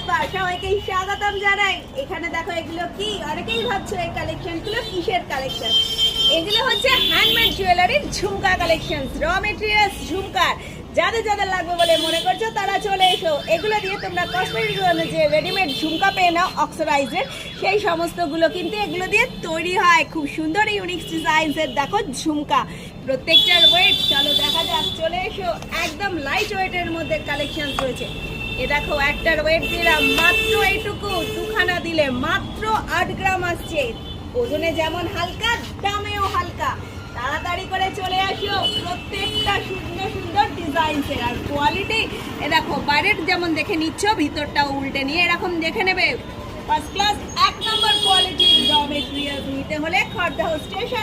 মারহাবা, সবাইকে স্বাগতম জানাই। এখানে দেখো এগুলো কি, অনেকেই ভাবছো এই কালেকশনগুলো কিসের কালেকশন। এগুলো হচ্ছে হ্যান্ডমেড জুয়েলারির ঝুমকা কালেকশন, র মেটেরিয়ালস ঝুমকার। যাদের যাদের লাগবে বলে মনে করছো তারা চলে এসো। এগুলো দিয়ে তোমরা কসমেটিক যে রেডিমেড ঝুমকা পেয়ে নাও অক্সিডাইজের, সেই সমস্তগুলো কিন্তু এগুলো দিয়ে তৈরি হয়। খুব সুন্দর ইউনিক ডিজাইনসের দেখো ঝুমকা, প্রত্যেকটার ওয়েট চলো দেখা যাক, চলে এসো। একদম লাইট ওয়েটের মধ্যে কালেকশন রয়েছে। এ দেখো একটার ওয়েট দিলাম মাত্র এইটুকু, দুখানা দিলে মাত্র 8 গ্রাম আসছে। ওজনে যেমন হালকা, দামেও হালকা। তাড়াতাড়ি করে চলে আসো, প্রত্যেকটা সুন্দর সুন্দর ডিজাইনসের আর কোয়ালিটি। এ দেখো বাইরের যেমন দেখে নিচ্ছ, ভিতরটা উল্টে নিয়ে এরকম দেখে নেবে। ফার্স্ট ক্লাস 1 নম্বর কোয়ালিটির র মেটেরিয়াল নিতে হলে খড়দহ স্টেশন